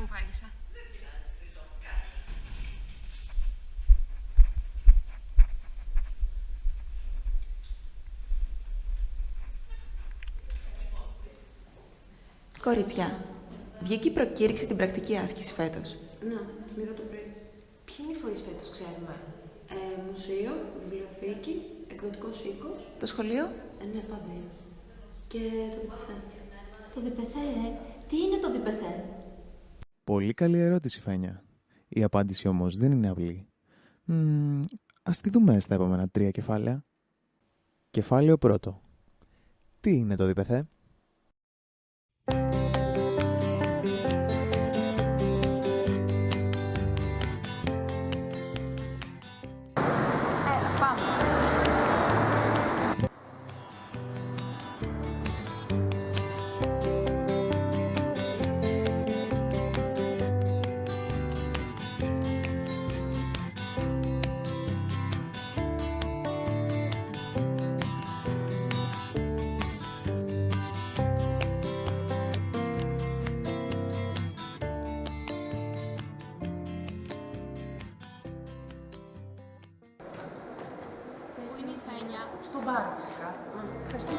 μου, Παρίσα. Κοριτσιά, βγήκε η προκήρυξη την πρακτική άσκηση φέτος. Να, την είδα το πρωί. Ποιοι είναι οι φορείς φέτος, ξέρουμε? Μουσείο, βιβλιοθήκη, εκδοτικός οίκος. Το σχολείο? Ναι, πάντα είναι. Και το διπεθέ. Το διπεθέ, τι είναι το διπεθέ? Πολύ καλή ερώτηση, Φένια. Η απάντηση όμως δεν είναι απλή. Ας τη δούμε στα επόμενα 3 κεφάλαια. Κεφάλαιο 1. Τι είναι το διπεθέ? Πού είναι η Φένια? Στον μπάρο, φυσικά. Ευχαριστώ.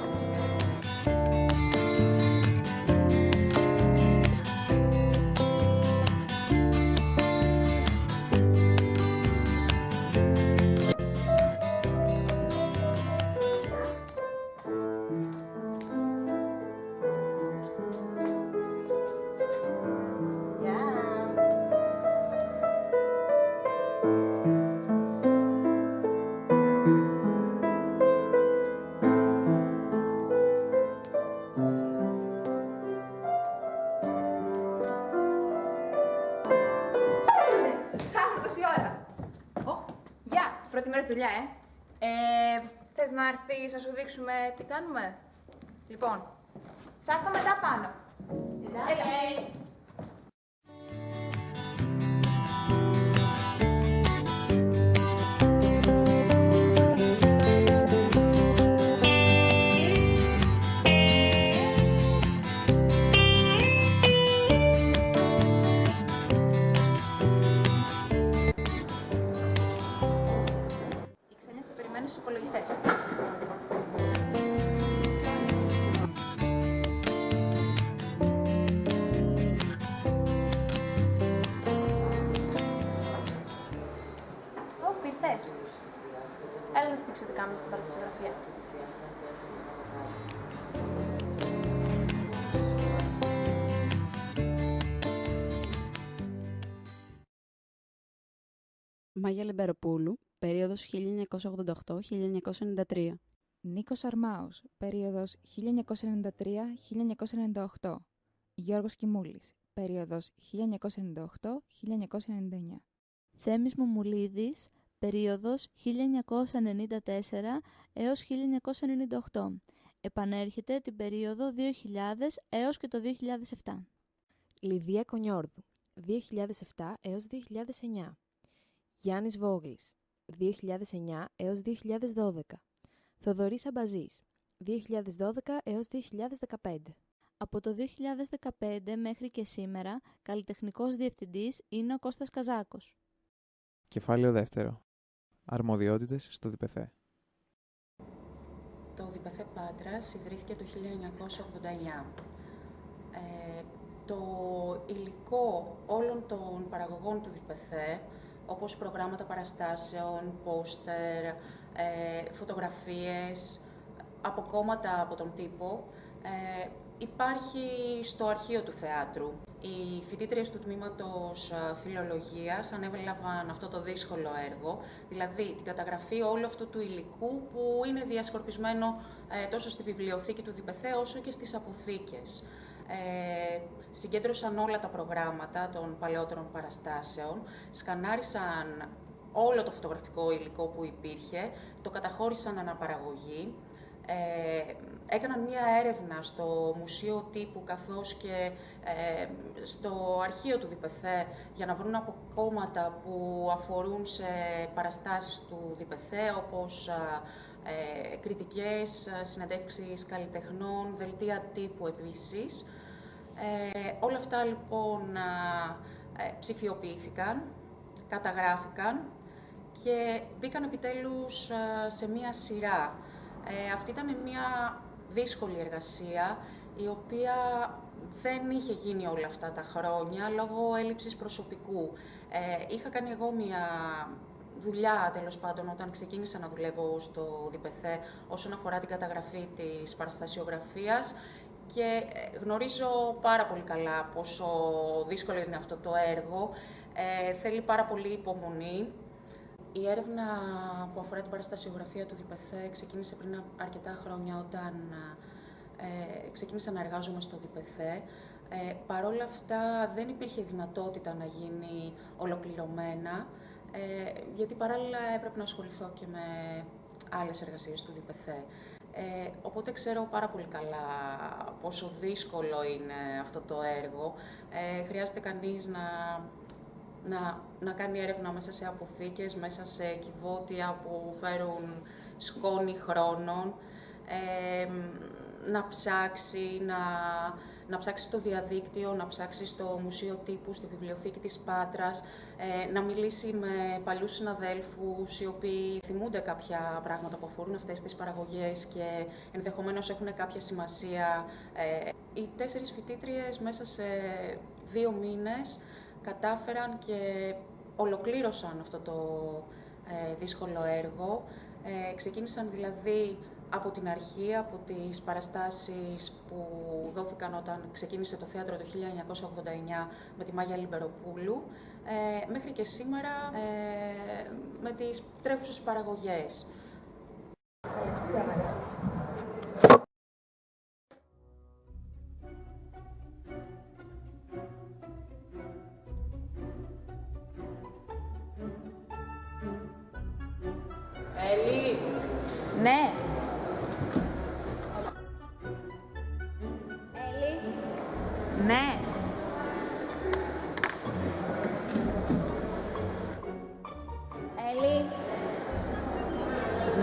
Πρώτη μέρα στη δουλειά, θες να έρθεις να σου δείξουμε τι κάνουμε? Λοιπόν, θα έρθω μετά πάνω. Έλα. Η Ξένια σε περιμένει στους υπολογιστές. Ήρθες. Έλα να σου δείξω τι κάνουμε στην παραστασιογραφία. Μάγια Λεμπεροπούλου, περίοδος 1988-1993. Νίκος Αρμάος, περίοδος 1993-1998. Γιώργος Κιμούλης, περίοδος 1998-1999. Θέμης Μομουλίδης, περίοδος 1994 έως 1998. Επανέρχεται την περίοδο 2000 έως και το 2007. Λιδία Κονιόρδου, 2007 έως 2009. Γιάννης Βόγλης, 2009 έως 2012. Θοδωρής Αμπαζής, 2012 έως 2015. Από το 2015 μέχρι και σήμερα, καλλιτεχνικός διευθυντής είναι ο Κώστας Καζάκος. Κεφάλαιο 2. Αρμοδιότητες στο διπεθέ. Το διπεθέ Πάτρας ιδρύθηκε το 1989. Το υλικό όλων των παραγωγών του διπεθέ, όπως προγράμματα παραστάσεων, πόστερ, φωτογραφίες, αποκόμματα από τον τύπο, υπάρχει στο αρχείο του θεάτρου. Οι φοιτήτριες του τμήματος φιλολογίας ανέλαβαν αυτό το δύσκολο έργο, δηλαδή την καταγραφή όλου αυτού του υλικού που είναι διασκορπισμένο τόσο στη βιβλιοθήκη του διπεθέ όσο και στις αποθήκες. Συγκέντρωσαν όλα τα προγράμματα των παλαιότερων παραστάσεων, σκανάρισαν όλο το φωτογραφικό υλικό που υπήρχε, το καταχώρησαν αναπαραγωγή, έκαναν μία έρευνα στο Μουσείο Τύπου καθώς και στο αρχείο του διπεθέ για να βρουν αποκόμματα που αφορούν σε παραστάσεις του διπεθέ, όπως κριτικές, συνεντεύξεις καλλιτεχνών, δελτία τύπου επίσης. Όλα αυτά λοιπόν ψηφιοποιήθηκαν, καταγράφηκαν και μπήκαν επιτέλους σε μία σειρά. Αυτή ήταν μία δύσκολη εργασία, η οποία δεν είχε γίνει όλα αυτά τα χρόνια λόγω έλλειψης προσωπικού. Είχα κάνει εγώ μία δουλειά, τέλος πάντων, όταν ξεκίνησα να δουλεύω στο ΔΠΘ όσον αφορά την καταγραφή της παραστασιογραφίας και γνωρίζω πάρα πολύ καλά πόσο δύσκολο είναι αυτό το έργο. Θέλει πάρα πολύ υπομονή. Η έρευνα που αφορά την παραστασιογραφία του ΔΠΘ ξεκίνησε πριν αρκετά χρόνια όταν ξεκίνησα να εργάζομαι στο ΔΠΘ. Παρ' όλα αυτά δεν υπήρχε δυνατότητα να γίνει ολοκληρωμένα, γιατί παράλληλα έπρεπε να ασχοληθώ και με άλλες εργασίες του ΔΠΘ. Οπότε ξέρω πάρα πολύ καλά πόσο δύσκολο είναι αυτό το έργο. Χρειάζεται κανείς να κάνει έρευνα μέσα σε αποθήκες, μέσα σε κυβότια που φέρουν σκόνη χρόνων, να ψάξει, να ψάξει στο διαδίκτυο, να ψάξει στο Μουσείο Τύπου, στη Βιβλιοθήκη της Πάτρας, να μιλήσει με παλιούς συναδέλφους οι οποίοι θυμούνται κάποια πράγματα που αφορούν αυτές τις παραγωγές και ενδεχομένως έχουν κάποια σημασία. Οι 4 φοιτήτριες μέσα σε 2 μήνες κατάφεραν και ολοκλήρωσαν αυτό το δύσκολο έργο. Ξεκίνησαν δηλαδή από την αρχή, από τις παραστάσεις που δόθηκαν όταν ξεκίνησε το θέατρο το 1989 με τη Μάγια Λιμπεροπούλου, μέχρι και σήμερα με τις τρέχουσες παραγωγές. Έλλη! Ναι! Έλλη! Ναι! Έλλη!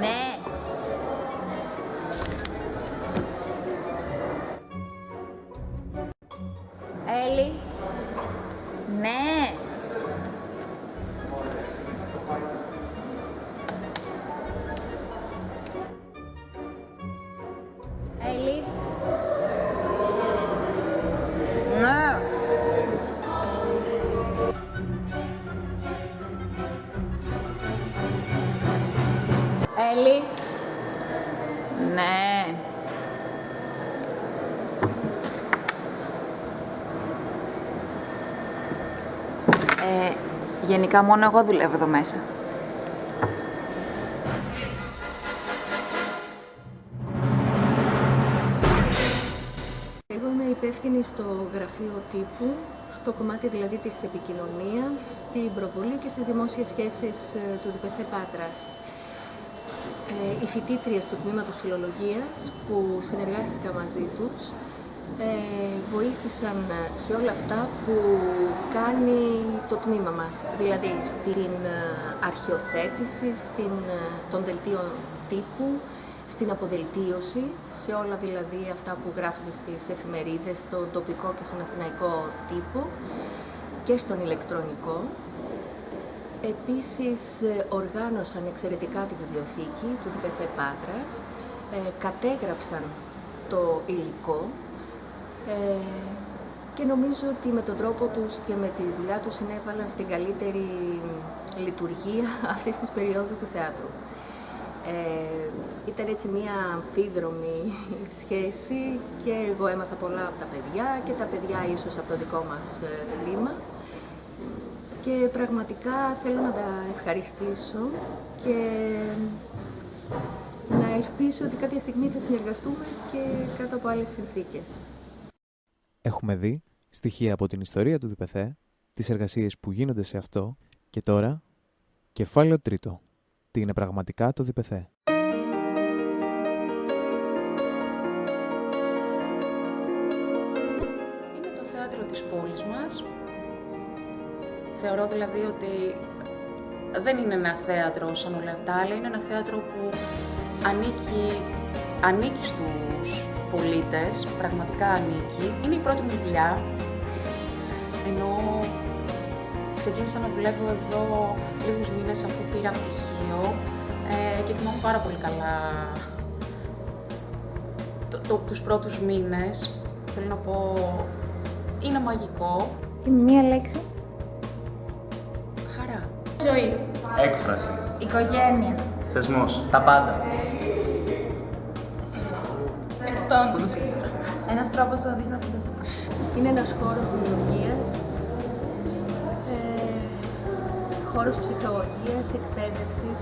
Ναι! Έλλη! Ναι! Έλλη! Ναι! Έλλη! Ναι! Γενικά μόνο εγώ δουλεύω εδώ μέσα. Εγώ είμαι υπεύθυνη στο γραφείο τύπου, στο κομμάτι δηλαδή της επικοινωνίας, στην προβολή και στις δημόσιες σχέσεις του ΔΠΘ Πάτρας. Οι φοιτήτριες του τμήματος φιλολογίας που συνεργάστηκα μαζί τους βοήθησαν σε όλα αυτά που κάνει το τμήμα μας, δηλαδή στην αρχαιοθέτηση, των δελτίων τύπου, στην αποδελτίωση, σε όλα δηλαδή αυτά που γράφονται στις εφημερίδες, στον τοπικό και στον αθηναϊκό τύπο και στον ηλεκτρονικό. Επίσης οργάνωσαν εξαιρετικά τη βιβλιοθήκη του ΔΠΘ Πάτρας, κατέγραψαν το υλικό και νομίζω ότι με τον τρόπο τους και με τη δουλειά τους συνέβαλαν στην καλύτερη λειτουργία αυτής της περίοδου του θεάτρου. Ήταν έτσι μία αμφίδρομη σχέση και εγώ έμαθα πολλά από τα παιδιά και τα παιδιά ίσως από το δικό μας τμήμα και πραγματικά θέλω να τα ευχαριστήσω και να ελπίσω ότι κάποια στιγμή θα συνεργαστούμε και κάτω από άλλες συνθήκες. Έχουμε δει στοιχεία από την ιστορία του ΔΠΘ, τις εργασίες που γίνονται σε αυτό και τώρα, κεφάλαιο 3. Τι είναι πραγματικά το ΔΠΘ. Είναι το θέατρο της πόλης μας. Θεωρώ δηλαδή ότι δεν είναι ένα θέατρο σαν όλα τα άλλα, είναι ένα θέατρο που ανήκει στους πολίτες, πραγματικά ανήκει. Είναι η πρώτη μου δουλειά, ενώ ξεκίνησα να δουλεύω εδώ λίγους μήνες αφού πήρα πτυχίο και θυμάμαι πάρα πολύ καλά τους πρώτους μήνες. Θέλω να πω, είναι μαγικό. Και με μία λέξη. Χαρά. Ζωή. Έκφραση. Οικογένεια. Θεσμός. Τα πάντα. Εκτόνωση. Ένας τρόπος να δείχνω φαντασία. Είναι ένας χώρος δημιουργίας, χώρος ψυχαγωγίας, εκπαίδευσης.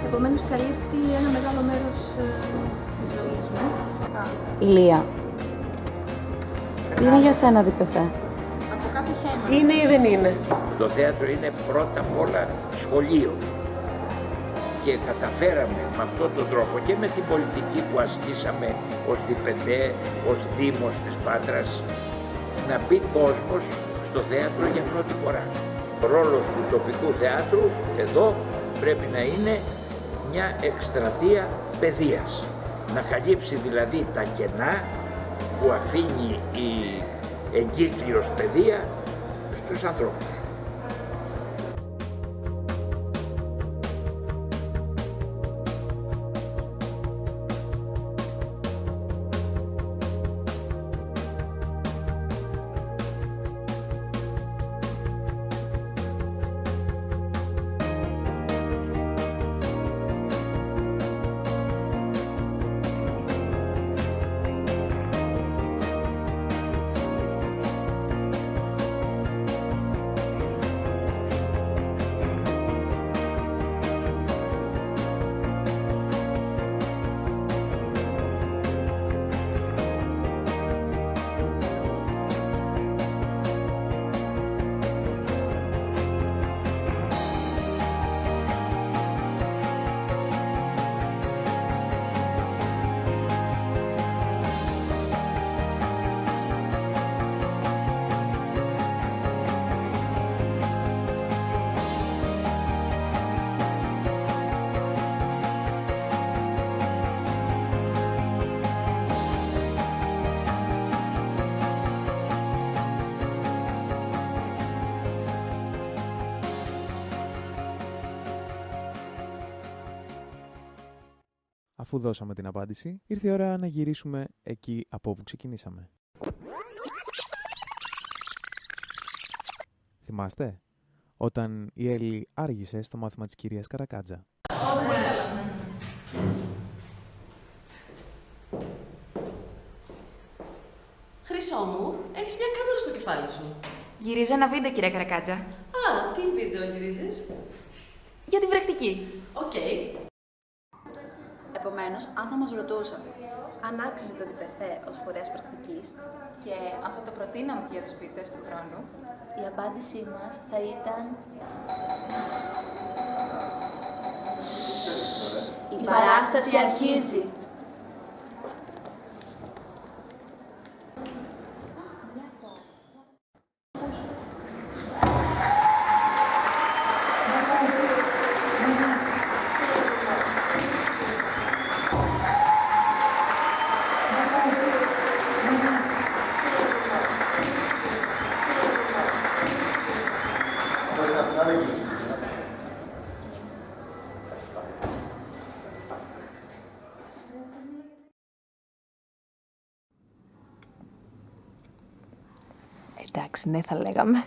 Επομένως καλύπτει ένα μεγάλο μέρος της ζωής μου. Ηλία. Τι είναι για σένα διπεθέ? Από κάποιο θέμα. Είναι ή δεν είναι? Το θέατρο είναι πρώτα απ' όλα σχολείο. Και καταφέραμε με αυτόν τον τρόπο και με την πολιτική που ασκήσαμε ως ΔΠΘ, ως Δήμος της Πάτρας, να μπει κόσμος στο θέατρο για πρώτη φορά. Ο ρόλος του τοπικού θεάτρου εδώ πρέπει να είναι μια εκστρατεία παιδείας. Να καλύψει δηλαδή τα κενά που αφήνει η εγκύκλειος παιδεία στους ανθρώπους. Αφού δώσαμε την απάντηση, ήρθε η ώρα να γυρίσουμε εκεί από όπου ξεκινήσαμε. Θυμάστε, όταν η Έλλη άργησε στο μάθημα της κυρίας Καρακάτζα. Χρυσό μου, έχεις μια κάμερα στο κεφάλι σου. Γυρίζω ένα βίντεο, κυρία Καρακάτζα. Α, τι βίντεο γυρίζεις? Για την πρακτική. Οκ. Επομένως, αν θα μας ρωτούσατε αν άξιζε το ΔΠΘ ως φορέας πρακτικής και αν θα το προτείναμε για τους φοιτητές του χρόνου, η απάντησή μας θα ήταν... Η παράσταση αρχίζει! Εντάξει, ναι θα λέγαμε.